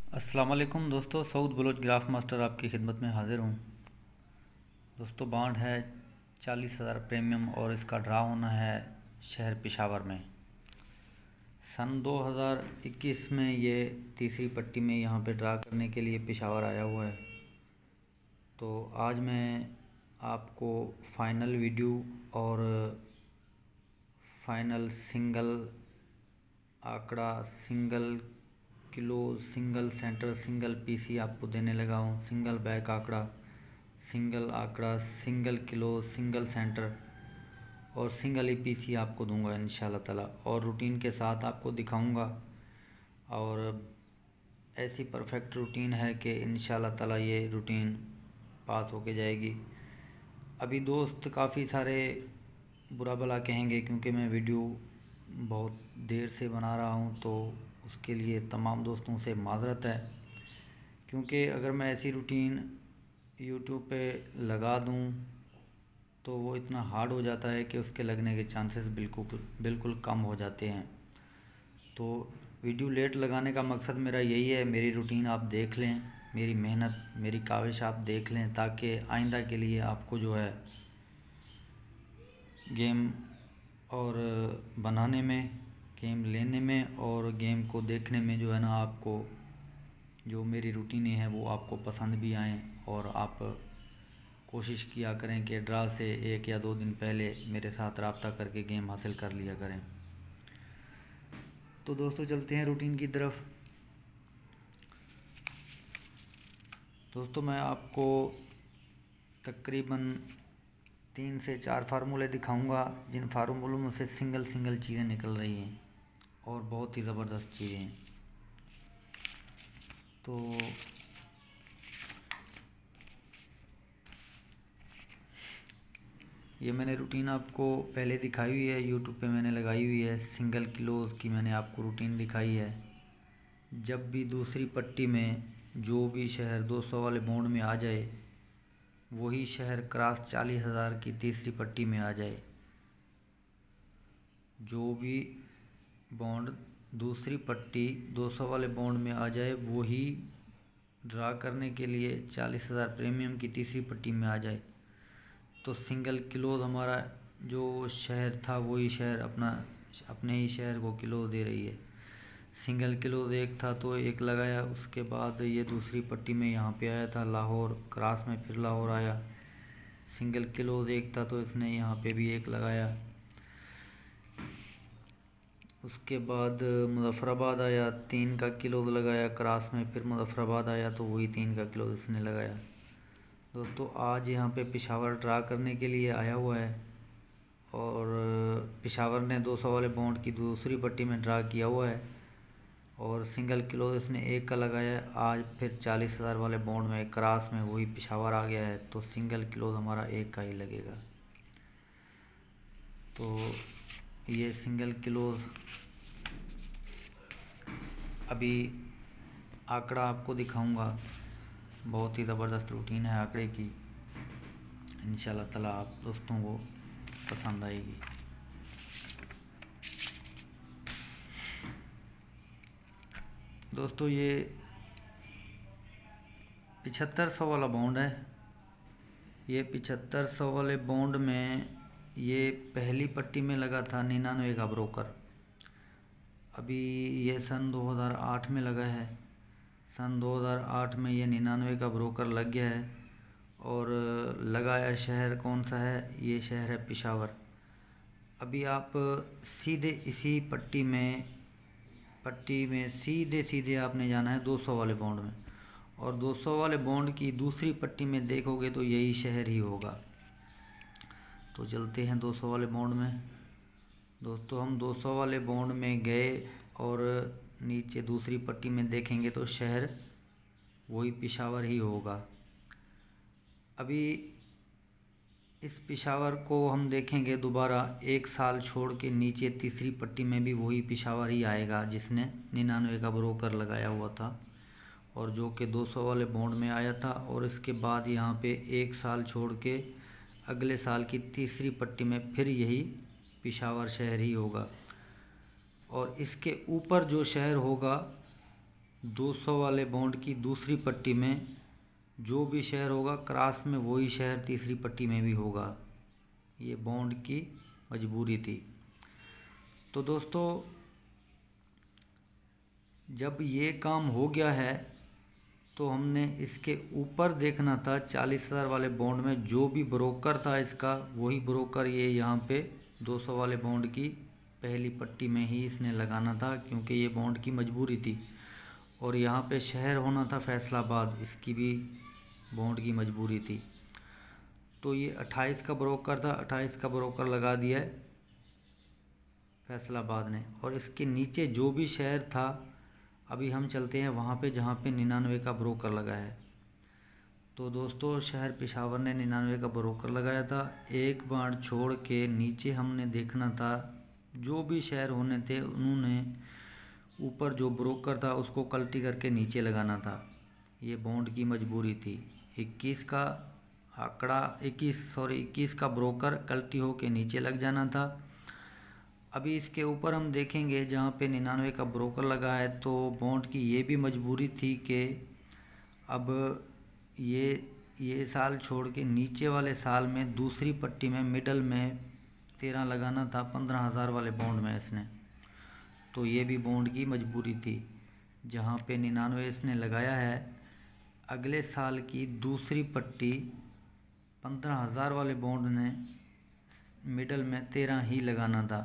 अस्सलाम वालेकुम दोस्तों, सऊद बलोच ग्राफ मास्टर आपकी खिदमत में हाज़िर हूँ। दोस्तों बॉन्ड है 40,000 प्रीमियम और इसका ड्रा होना है शहर पेशावर में। सन 2021 में ये तीसरी पट्टी में यहाँ पे ड्रा करने के लिए पेशावर आया हुआ है। तो आज मैं आपको फ़ाइनल वीडियो और फाइनल सिंगल आंकड़ा, single kilo, single centre, single PC आपको देने लगा हूँ। सिंगल बैक आंकड़ा, सिंगल किलो, सिंगल सेंटर और सिंगल ही पीसी आपको दूंगा इंशाल्लाह ताला, और रूटीन के साथ आपको दिखाऊंगा। और ऐसी परफेक्ट रूटीन है कि इंशाल्लाह ताला ये रूटीन पास होके जाएगी। अभी दोस्त काफ़ी सारे बुरा भला कहेंगे क्योंकि मैं वीडियो बहुत देर से बना रहा हूँ, तो उसके लिए तमाम दोस्तों से माज़रत है। क्योंकि अगर मैं ऐसी रूटीन यूट्यूब पे लगा दूँ तो वो इतना हार्ड हो जाता है कि उसके लगने के चांसेस बिल्कुल कम हो जाते हैं। तो वीडियो लेट लगाने का मकसद मेरा यही है, मेरी रूटीन आप देख लें, मेरी मेहनत, मेरी काविश आप देख लें, ताकि आइंदा के लिए आपको जो है गेम और बनाने में, गेम लेने में और गेम को देखने में जो है ना, आपको जो मेरी रूटीनें हैं वो आपको पसंद भी आएँ और आप कोशिश किया करें कि ड्रा से 1 या 2 दिन पहले मेरे साथ रब्ता करके गेम हासिल कर लिया करें। तो दोस्तों चलते हैं रूटीन की तरफ। दोस्तों मैं आपको तकरीबन 3 से 4 फार्मूले दिखाऊंगा, जिन फार्मूलों में से सिंगल चीज़ें निकल रही हैं और बहुत ही ज़बरदस्त चीज़ें हैं। तो ये मैंने रूटीन आपको पहले दिखाई हुई है, यूट्यूब पे मैंने लगाई हुई है। सिंगल किलोज़ की मैंने आपको रूटीन दिखाई है। जब भी दूसरी पट्टी में जो भी शहर 200 वाले बॉन्ड में आ जाए, वही शहर क्रॉस 40,000 की तीसरी पट्टी में आ जाए। जो भी बॉन्ड दूसरी पट्टी 200 वाले बॉन्ड में आ जाए, वही ड्रा करने के लिए 40,000 प्रीमियम की तीसरी पट्टी में आ जाए। तो सिंगल किलोज़ हमारा जो शहर था वही शहर अपने ही शहर को किलो दे रही है। सिंगल किलोज़ एक था तो एक लगाया, उसके बाद ये दूसरी पट्टी में यहाँ पे आया था लाहौर, क्रॉस में फिर लाहौर आया। सिंगल किलोज़ एक था तो इसने यहाँ पे भी एक लगाया। उसके बाद मुजफ्फराबाद आया, 3 का किलो लगाया क्रॉस में, फिर मुजफ्फराबाद आया तो वही 3 का किलो इसने लगाया। दोस्तों आज यहाँ पे पेशावर ड्रा करने के लिए आया हुआ है और पेशावर ने 200 वाले बॉन्ड की दूसरी पट्टी में ड्रा किया हुआ है और सिंगल किलो इसने 1 का लगाया है। आज फिर 40,000 वाले बॉन्ड में क्रॉस में वही पेशावर आ गया है, तो सिंगल किलो हमारा 1 का ही लगेगा। तो ये सिंगल किलो अभी आंकड़ा आपको दिखाऊंगा। बहुत ही ज़बरदस्त रूटीन है आंकड़े की, इंशाल्लाह ताला आप दोस्तों को पसंद आएगी। दोस्तों ये 7500 वाला बॉन्ड है। ये 7500 वाले बॉन्ड में ये पहली पट्टी में लगा था 99 का ब्रोकर। अभी ये सन 2008 में लगा है। सन 2008 में ये 99 का ब्रोकर लग गया है और लगाया शहर कौन सा है, ये शहर है पेशावर। अभी आप सीधे इसी पट्टी में सीधे आपने जाना है 200 वाले बॉन्ड में, और 200 वाले बॉन्ड की दूसरी पट्टी में देखोगे तो यही शहर ही होगा। तो चलते हैं 200 वाले बॉन्ड में। दोस्तों हम 200 वाले बॉन्ड में गए और नीचे दूसरी पट्टी में देखेंगे तो शहर वही पेशावर ही होगा। अभी इस पेशावर को हम देखेंगे दोबारा 1 साल छोड़ के, नीचे तीसरी पट्टी में भी वही पेशावर ही आएगा जिसने 99 का ब्रोकर लगाया हुआ था और जो कि 200 वाले बॉन्ड में आया था। और इसके बाद यहाँ पे 1 साल छोड़ के अगले साल की तीसरी पट्टी में फिर यही पेशावर शहर ही होगा। और इसके ऊपर जो शहर होगा 200 वाले बॉन्ड की दूसरी पट्टी में जो भी शेयर होगा क्रॉस में वही शेयर तीसरी पट्टी में भी होगा। ये बॉन्ड की मजबूरी थी। तो दोस्तों जब ये काम हो गया है तो हमने इसके ऊपर देखना था 40,000 वाले बॉन्ड में जो भी ब्रोकर था इसका वही ब्रोकर ये यहाँ पे 200 वाले बॉन्ड की पहली पट्टी में ही इसने लगाना था, क्योंकि ये बॉन्ड की मजबूरी थी। और यहाँ पे शहर होना था फैसलाबाद, इसकी भी बॉन्ड की मजबूरी थी। तो ये 28 का ब्रोकर था, 28 का ब्रोकर लगा दिया है फैसलाबाद ने। और इसके नीचे जो भी शहर था, अभी हम चलते हैं वहाँ पे जहाँ पे 99 का ब्रोकर लगा है। तो दोस्तों शहर पेशावर ने 99 का ब्रोकर लगाया था। एक बार छोड़ के नीचे हमने देखना था जो भी शहर होने थे उन्होंने ऊपर जो ब्रोकर था उसको कल्टी करके नीचे लगाना था। ये बॉन्ड की मजबूरी थी। 21 का आंकड़ा 21 का ब्रोकर कल्टी हो के नीचे लग जाना था। अभी इसके ऊपर हम देखेंगे जहाँ पे 99 का ब्रोकर लगा है, तो बॉन्ड की ये भी मजबूरी थी कि अब ये साल छोड़ के नीचे वाले साल में दूसरी पट्टी में मिडल में 13 लगाना था 15,000 वाले बॉन्ड में इसने। तो ये भी बॉन्ड की मजबूरी थी। जहाँ पे 99 इसने लगाया है, अगले साल की दूसरी पट्टी 15,000 वाले बॉन्ड ने मिडल में 13 ही लगाना था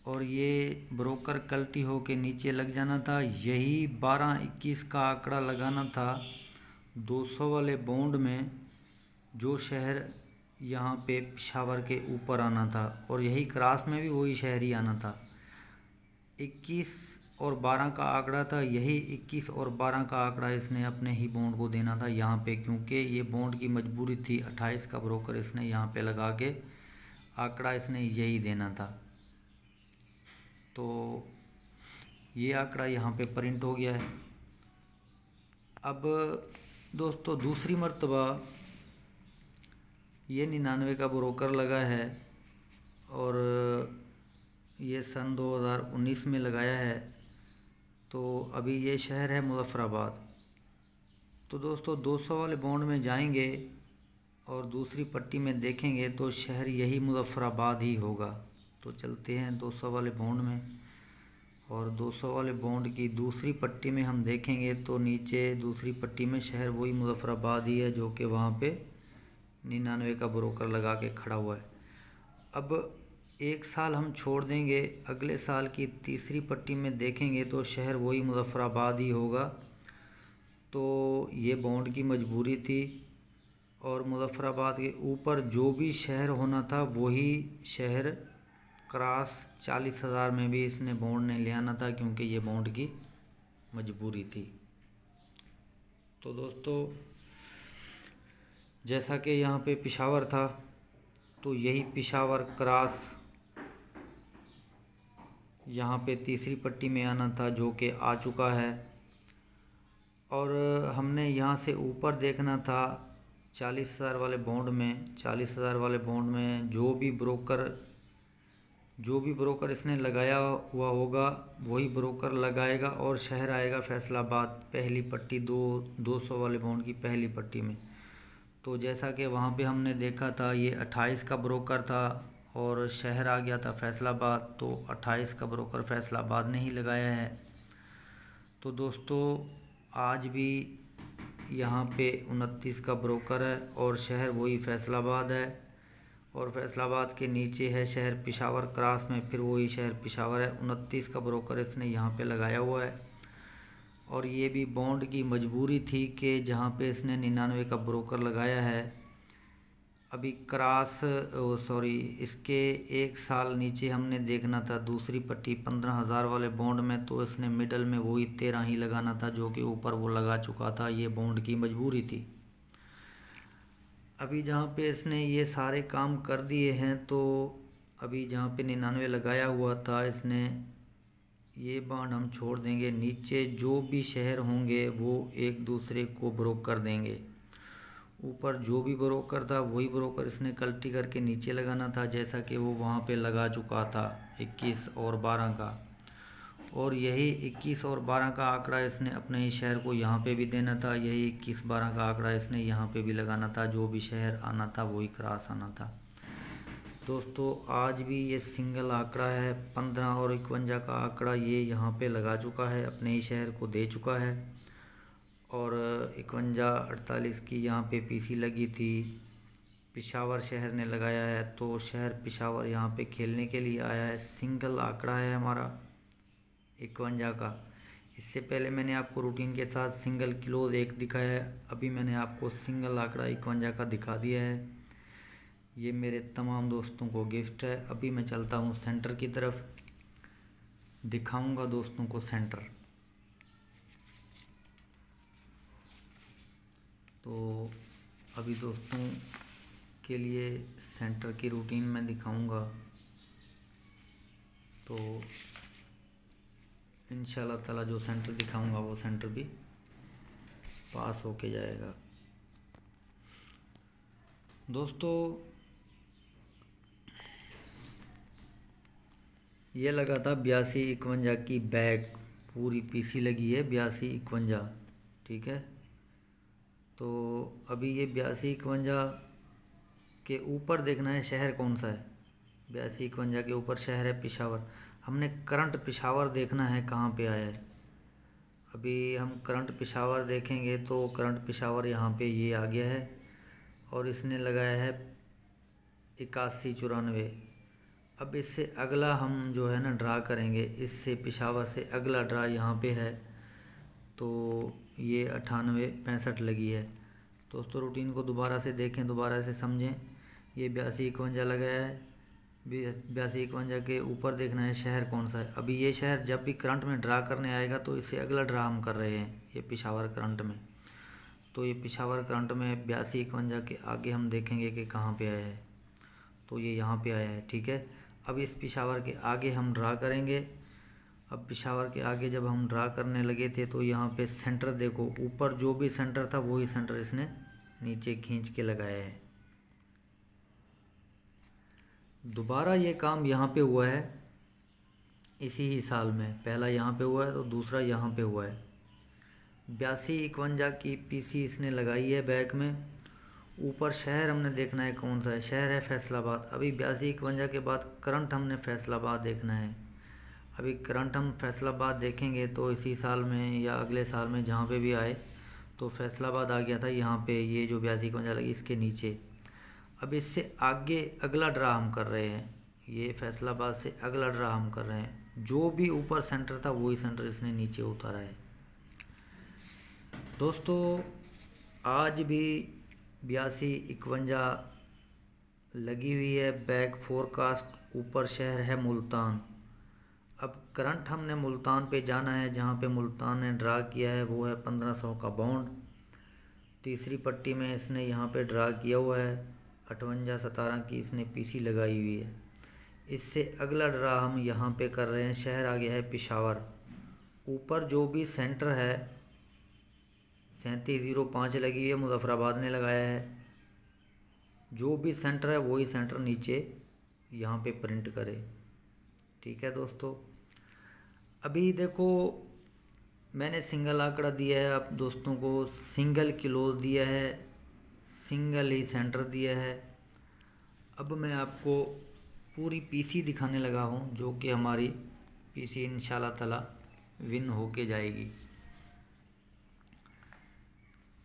और ये ब्रोकर कल्टी हो के नीचे लग जाना था। यही 12-21 का आंकड़ा लगाना था 200 वाले बॉन्ड में, जो शहर यहाँ पे पेशावर के ऊपर आना था, और यही क्रॉस में भी वही शहर ही आना था। 21 और 12 का आंकड़ा था, यही 21 और 12 का आंकड़ा इसने अपने ही बॉन्ड को देना था यहाँ पे, क्योंकि ये बॉन्ड की मजबूरी थी। 28 का ब्रोकर इसने यहाँ पे लगा के आंकड़ा इसने यही देना था। तो ये आंकड़ा यहाँ पे प्रिंट हो गया है। अब दोस्तों दूसरी मर्तबा ये 99 का ब्रोकर लगा है और ये सन 2019 में लगाया है। तो अभी ये शहर है मुजफ्फराबाद। तो दोस्तों 200 वाले बॉन्ड में जाएंगे और दूसरी पट्टी में देखेंगे तो शहर यही मुजफ्फराबाद ही होगा। तो चलते हैं 200 वाले बॉन्ड में, और 200 वाले बॉन्ड की दूसरी पट्टी में हम देखेंगे तो नीचे दूसरी पट्टी में शहर वही मुजफ्फराबाद ही है, जो कि वहाँ पे 99 का ब्रोकर लगा के खड़ा हुआ है। अब एक साल हम छोड़ देंगे, अगले साल की तीसरी पट्टी में देखेंगे तो शहर वही मुजफ्फराबाद ही होगा। तो ये बॉन्ड की मजबूरी थी, और मुजफ्फराबाद के ऊपर जो भी शहर होना था वही शहर क्रॉस 40,000 में भी इसने बॉन्ड ने ले आना था, क्योंकि ये बॉन्ड की मजबूरी थी। तो दोस्तों जैसा कि यहाँ पे पेशावर था, तो यही पेशावर क्रॉस यहाँ पे तीसरी पट्टी में आना था, जो कि आ चुका है। और हमने यहाँ से ऊपर देखना था 40,000 वाले बॉन्ड में। 40,000 वाले बॉन्ड में जो भी ब्रोकर इसने लगाया हुआ होगा वही ब्रोकर लगाएगा, और शहर आएगा फैसलाबाद पहली पट्टी 200 वाले बॉन्ड की पहली पट्टी में। तो जैसा कि वहाँ पे हमने देखा था, ये 28 का ब्रोकर था और शहर आ गया था फैसलाबाद। तो 28 का ब्रोकर फैसलाबाद ने ही लगाया है। तो दोस्तों आज भी यहाँ पे 29 का ब्रोकर है और शहर वही फैसलाबाद है, और फैसलाबाद के नीचे है शहर पेशावर, क्रॉस में फिर वही शहर पेशावर है। 29 का ब्रोकर इसने यहाँ पे लगाया हुआ है, और ये भी बॉन्ड की मजबूरी थी कि जहाँ पे इसने 99 का ब्रोकर लगाया है। अभी इसके एक साल नीचे हमने देखना था दूसरी पट्टी 15,000 वाले बॉन्ड में, तो इसने मिडल में वही 13 ही लगाना था, जो कि ऊपर वो लगा चुका था। ये बॉन्ड की मजबूरी थी। अभी जहाँ पे इसने ये सारे काम कर दिए हैं, तो अभी जहाँ पे 99 लगाया हुआ था इसने, ये बॉन्ड हम छोड़ देंगे। नीचे जो भी शहर होंगे वो एक दूसरे को ब्रोकर देंगे। ऊपर जो भी ब्रोकर था वही ब्रोकर इसने कल्टी करके नीचे लगाना था, जैसा कि वो वहाँ पे लगा चुका था 21 और 12 का। और यही 21 और 12 का आंकड़ा इसने अपने ही शहर को यहाँ पे भी देना था। यही 21-12 का आंकड़ा इसने यहाँ पे भी लगाना था। जो भी शहर आना था वही क्रॉस आना था। दोस्तों आज भी ये सिंगल आंकड़ा है। 15 और 51 का आंकड़ा ये यहाँ पे लगा चुका है, अपने ही शहर को दे चुका है। और 51-48 की यहाँ पे पीसी लगी थी, पिशावर शहर ने लगाया है। तो शहर पिशावर यहाँ पे खेलने के लिए आया है। सिंगल आंकड़ा है हमारा 51 का। इससे पहले मैंने आपको रूटीन के साथ सिंगल क्लोज एक दिखाया है, अभी मैंने आपको सिंगल आंकड़ा 51 का दिखा दिया है। ये मेरे तमाम दोस्तों को गिफ्ट है। अभी मैं चलता हूँ सेंटर की तरफ, दिखाऊंगा दोस्तों को सेंटर। तो अभी दोस्तों के लिए सेंटर की रूटीन मैं दिखाऊंगा। तो इंशाल्लाह ताला जो सेंटर दिखाऊंगा वो सेंटर भी पास होके जाएगा। दोस्तों ये लगा था 82-51 की बैग, पूरी पीसी लगी है 82-51, ठीक है। तो अभी ये 82-51 के ऊपर देखना है शहर कौन सा है। 82-51 के ऊपर शहर है पिशावर। हमने करंट पिशावर देखना है कहाँ पे आया है। अभी हम करंट पिशावर देखेंगे तो करंट पिशावर यहाँ पे ये आ गया है और इसने लगाया है 81-94। अब इससे अगला हम जो है ना ड्रा करेंगे, इससे पिशावर से अगला ड्रा यहाँ पे है। तो ये 98-65 लगी है। दोस्तों रूटीन को दोबारा से देखें, दोबारा से समझें। ये 82-51 लगाया है, 82-51 के ऊपर देखना है शहर कौन सा है। अभी ये शहर जब भी करंट में ड्रा करने आएगा तो इससे अगला ड्रा हम कर रहे हैं ये पिशावर करंट में। तो ये पिशावर करंट में 82-51 के आगे हम देखेंगे कि कहाँ पे आया है। तो ये यहाँ पे आया है, ठीक है। अब इस पिशावर के आगे हम ड्रा करेंगे। अब पिशावर के आगे जब हम ड्रा करने लगे थे तो यहाँ पे सेंटर देखो, ऊपर जो भी सेंटर था वही सेंटर इसने नीचे खींच के लगाया है। दोबारा ये काम यहाँ पे हुआ है इसी ही साल में। पहला यहाँ पे हुआ है तो दूसरा यहाँ पे हुआ है। 82-51 की पीसी इसने लगाई है बैक में। ऊपर शहर हमने देखना है कौन सा है, शहर है फैसलाबाद। अभी 82-51 के बाद करंट हमने फैसलाबाद देखना है। अभी करंट हम फैसलाबाद देखेंगे तो इसी साल में या अगले साल में जहाँ पे भी आए तो फैसलाबाद आ गया था यहाँ पे। ये जो 82-51 लगी इसके नीचे। अब इससे आगे अगला ड्रा हम कर रहे हैं, ये फैसलाबाद से अगला ड्रा हम कर रहे हैं। जो भी ऊपर सेंटर था वही सेंटर इसने नीचे उतारा है। दोस्तों आज भी 82-51 लगी हुई है। बैक फोरकास्ट ऊपर शहर है मुल्तान। अब करंट हमने मुल्तान पे जाना है, जहाँ पे मुल्तान ने ड्रा किया है वो है 1500 का बॉन्ड। तीसरी पट्टी में इसने यहाँ पे ड्रा किया हुआ है 58-17 की इसने पीसी लगाई हुई है। इससे अगला ड्रा हम यहाँ पे कर रहे हैं। शहर आ गया है पिशावर। ऊपर जो भी सेंटर है 3705 लगी हुई है, मुजफ्फराबाद ने लगाया है। जो भी सेंटर है वही सेंटर नीचे यहाँ पे प्रिंट करे, ठीक है दोस्तों। अभी देखो मैंने सिंगल आंकड़ा दिया है आप दोस्तों को, सिंगल क्लोज दिया है, सिंगल ही सेंटर दिया है। अब मैं आपको पूरी पीसी दिखाने लगा हूँ, जो कि हमारी पीसी इंशाल्लाह ताला विन होके जाएगी।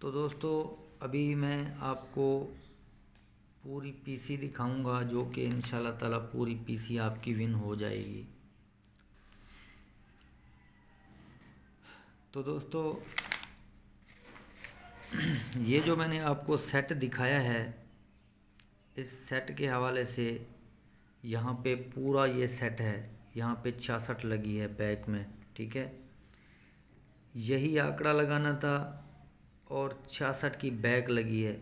तो दोस्तों अभी मैं आपको पूरी पीसी दिखाऊंगा, जो कि इंशाल्लाह ताला पूरी पीसी आपकी विन हो जाएगी। तो दोस्तों ये जो मैंने आपको सेट दिखाया है, इस सेट के हवाले से यहाँ पे पूरा ये सेट है। यहाँ पे 66 लगी है बैक में, ठीक है। यही आंकड़ा लगाना था और 66 की बैक लगी है।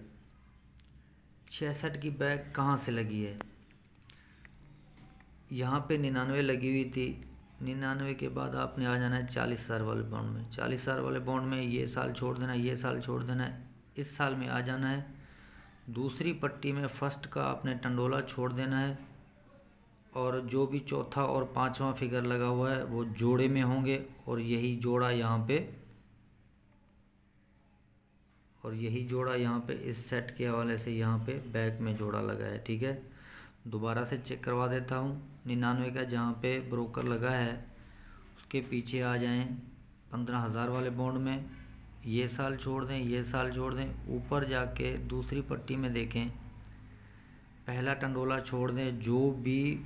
66 की बैक कहाँ से लगी है? यहाँ पे 99 लगी हुई थी। 99 के बाद आपने आ जाना है 40,000 वाले बॉन्ड में। 40,000 वाले बॉन्ड में ये साल छोड़ देना है, ये साल छोड़ देना है, इस साल में आ जाना है। दूसरी पट्टी में फर्स्ट का आपने टंडोला छोड़ देना है और जो भी चौथा और पांचवा फिगर लगा हुआ है वो जोड़े में होंगे, और यही जोड़ा यहाँ पे इस सेट के हवाले से यहाँ पे बैक में जोड़ा लगा है। ठीक है, दोबारा से चेक करवा देता हूँ। 99 का जहाँ पे ब्रोकर लगा है उसके पीछे आ जाएं 15,000 वाले बॉन्ड में, ये साल छोड़ दें, ये साल छोड़ दें, ऊपर जाके दूसरी पट्टी में देखें, पहला टंडोला छोड़ दें, जो भी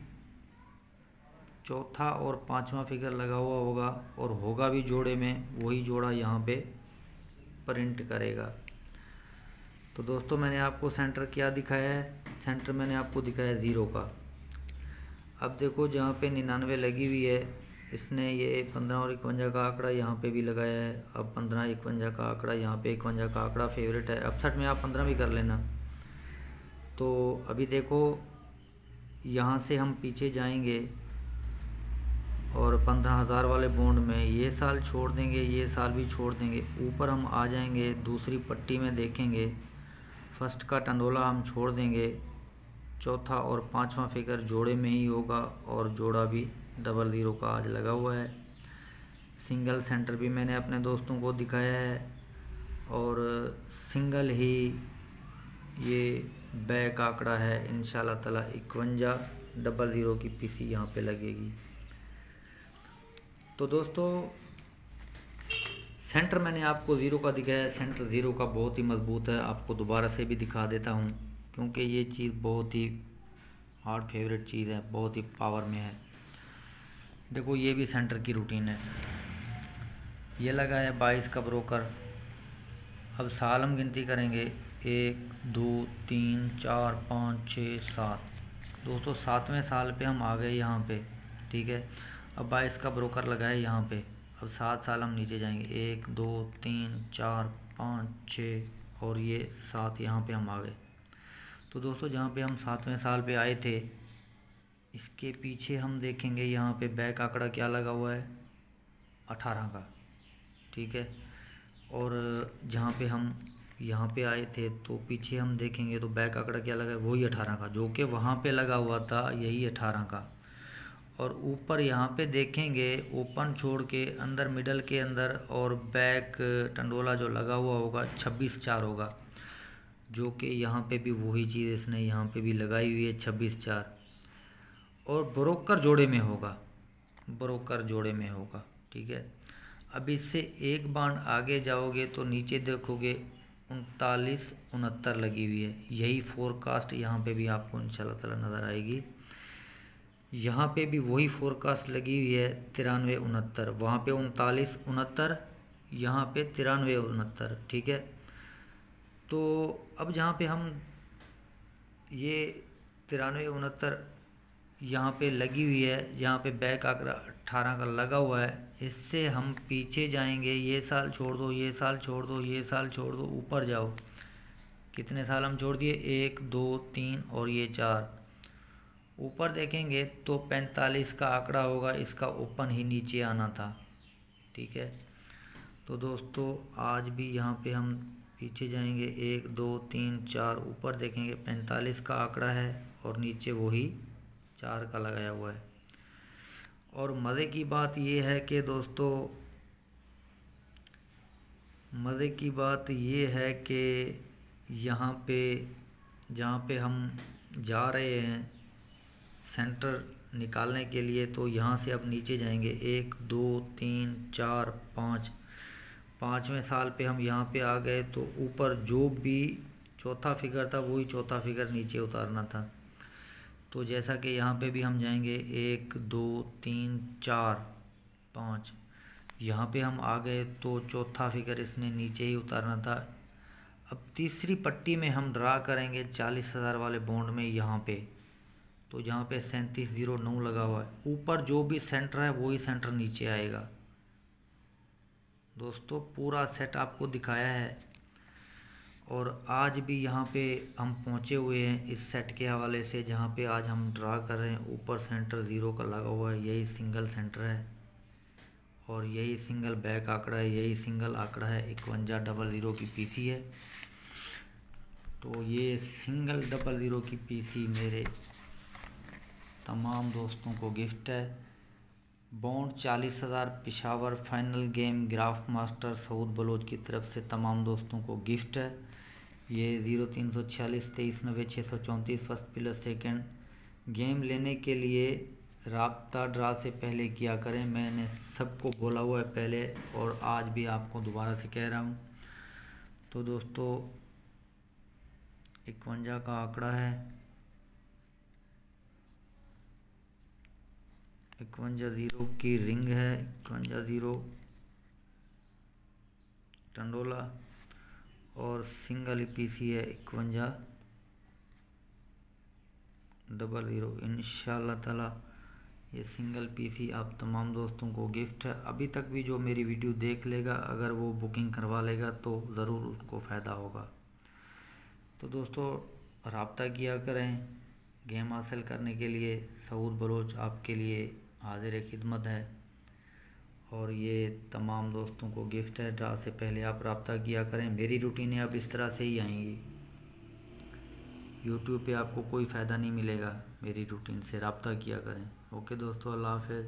चौथा और पांचवा फिगर लगा हुआ होगा और होगा भी जोड़े में, वही जोड़ा यहाँ पे प्रिंट करेगा। तो दोस्तों मैंने आपको सेंटर क्या दिखाया है, सेंटर मैंने आपको दिखाया 0 का। अब देखो जहाँ पे 99 लगी हुई है, इसने ये 15 और 51 का आंकड़ा यहाँ पे भी लगाया है। अब 15 51 का आंकड़ा यहाँ पे 51 का आंकड़ा फेवरेट है। अपसेट में आप 15 भी कर लेना। तो अभी देखो यहाँ से हम पीछे जाएंगे और 15,000 वाले बॉन्ड में ये साल छोड़ देंगे, ये साल भी छोड़ देंगे, ऊपर हम आ जाएंगे, दूसरी पट्टी में देखेंगे, फर्स्ट का टंडोला हम छोड़ देंगे, चौथा और पांचवा फिगर जोड़े में ही होगा और जोड़ा भी 00 का आज लगा हुआ है। सिंगल सेंटर भी मैंने अपने दोस्तों को दिखाया है और सिंगल ही ये बैक आंकड़ा है। इंशाल्लाह ताला 5100 की पीसी यहाँ पे लगेगी। तो दोस्तों सेंटर मैंने आपको 0 का दिखाया है, सेंटर 0 का बहुत ही मजबूत है। आपको दोबारा से भी दिखा देता हूँ क्योंकि ये चीज़ बहुत ही हार्ड फेवरेट चीज़ है, बहुत ही पावर में है। देखो ये भी सेंटर की रूटीन है, ये लगा है 22 का ब्रोकर। अब साल हम गिनती करेंगे 1 2 3 4 5 6 7। दोस्तों 7वें साल पे हम आ गए यहाँ पे। ठीक है, अब 22 का ब्रोकर लगा है यहाँ पे। अब 7 साल हम नीचे जाएंगे, 1 2 3 4 5 6 और ये 7 यहाँ पे हम आ गए। तो दोस्तों जहाँ पे हम 7वें साल पे आए थे, इसके पीछे हम देखेंगे यहाँ पे बैक आंकड़ा क्या लगा हुआ है, 18 का। ठीक है, और जहाँ पे हम यहाँ पे आए थे तो पीछे हम देखेंगे तो बैक आंकड़ा क्या लगा है, वही 18 का, जो कि वहाँ पे लगा हुआ था, यही 18 का। और ऊपर यहाँ पे देखेंगे ओपन छोड़ के अंदर मिडल के अंदर और बैक टंडोला जो लगा हुआ होगा 26/4 होगा, जो कि यहाँ पे भी वही चीज़ इसने यहाँ पे भी लगाई हुई है 26/4। और ब्रोकर जोड़े में होगा, ब्रोकर जोड़े में होगा। ठीक है, अब इससे एक बांड आगे जाओगे तो नीचे देखोगे 39 69 लगी हुई है। यही फोरकास्ट यहाँ पे भी आपको इंशाल्लाह ताला नज़र आएगी। यहाँ पे भी वही फोरकास्ट लगी हुई है 93 69, वहाँ पे 39 69, यहाँ पे 93 69। ठीक है, तो अब जहाँ पे हम ये 93 69 यहाँ पे लगी हुई है, जहाँ पे बैक आंकड़ा 18 का लगा हुआ है, इससे हम पीछे जाएंगे, ये साल छोड़ दो, ये साल छोड़ दो, ये साल छोड़ दो, ऊपर जाओ। कितने साल हम छोड़ दिए, 1 2 3 और ये 4। ऊपर देखेंगे तो 45 का आंकड़ा होगा, इसका ओपन ही नीचे आना था। ठीक है, तो दोस्तों आज भी यहाँ पे हम पीछे जाएंगे, 1 2 3 4, ऊपर देखेंगे 45 का आंकड़ा है और नीचे वही 4 का लगाया हुआ है। और मज़े की बात ये है कि दोस्तों, मज़े की बात ये है कि यहाँ पे जहाँ पे हम जा रहे हैं सेंटर निकालने के लिए, तो यहाँ से अब नीचे जाएंगे, 1 2 3 4 5, 5वें साल पे हम यहाँ पे आ गए। तो ऊपर जो भी चौथा फिगर था वही चौथा फिगर नीचे उतारना था। तो जैसा कि यहाँ पे भी हम जाएंगे, 1 2 3 4 5, यहाँ पे हम आ गए तो चौथा फिगर इसने नीचे ही उतारना था। अब तीसरी पट्टी में हम ड्रा करेंगे 40,000 वाले बॉन्ड में यहाँ पे, तो जहाँ पे 3709 लगा हुआ है, ऊपर जो भी सेंटर है वही सेंटर नीचे आएगा। दोस्तों पूरा सेट आपको दिखाया है और आज भी यहाँ पे हम पहुँचे हुए हैं इस सेट के हवाले से, जहाँ पे आज हम ड्रा कर रहे हैं। ऊपर सेंटर 0 का लगा हुआ है, यही सिंगल सेंटर है और यही सिंगल बैक आंकड़ा है, यही सिंगल आंकड़ा है। 5100 की पीसी है। तो ये सिंगल 00 की पीसी मेरे तमाम दोस्तों को गिफ्ट है। बॉन्ड 40,000 पेशावर फाइनल गेम ग्राफ मास्टर सऊद बलोच की तरफ से तमाम दोस्तों को गिफ्ट है। ये 0346 2390 634 फर्स्ट प्लस सेकंड गेम लेने के लिए राब्ता ड्रा से पहले किया करें। मैंने सबको बोला हुआ है पहले और आज भी आपको दोबारा से कह रहा हूँ। तो दोस्तों 51 का आंकड़ा है, 51 0 की रिंग है, 51 0 टंडोला और सिंगल पीसी है 51 00। इंशाल्लाह ताला ये सिंगल पीसी आप तमाम दोस्तों को गिफ्ट है। अभी तक भी जो मेरी वीडियो देख लेगा, अगर वो बुकिंग करवा लेगा तो ज़रूर उसको फ़ायदा होगा। तो दोस्तों राब्ता किया करें गेम हासिल करने के लिए। सऊद बलोच आपके लिए हाजिर खिदमत है और ये तमाम दोस्तों को गिफ्ट है। ड्रा से पहले आप राब्ता किया करें। मेरी रूटीनें अब इस तरह से ही आएंगी। यूट्यूब पे आपको कोई फ़ायदा नहीं मिलेगा मेरी रूटीन से। राब्ता किया करें। ओके दोस्तों, अल्लाह हाफ़िज़।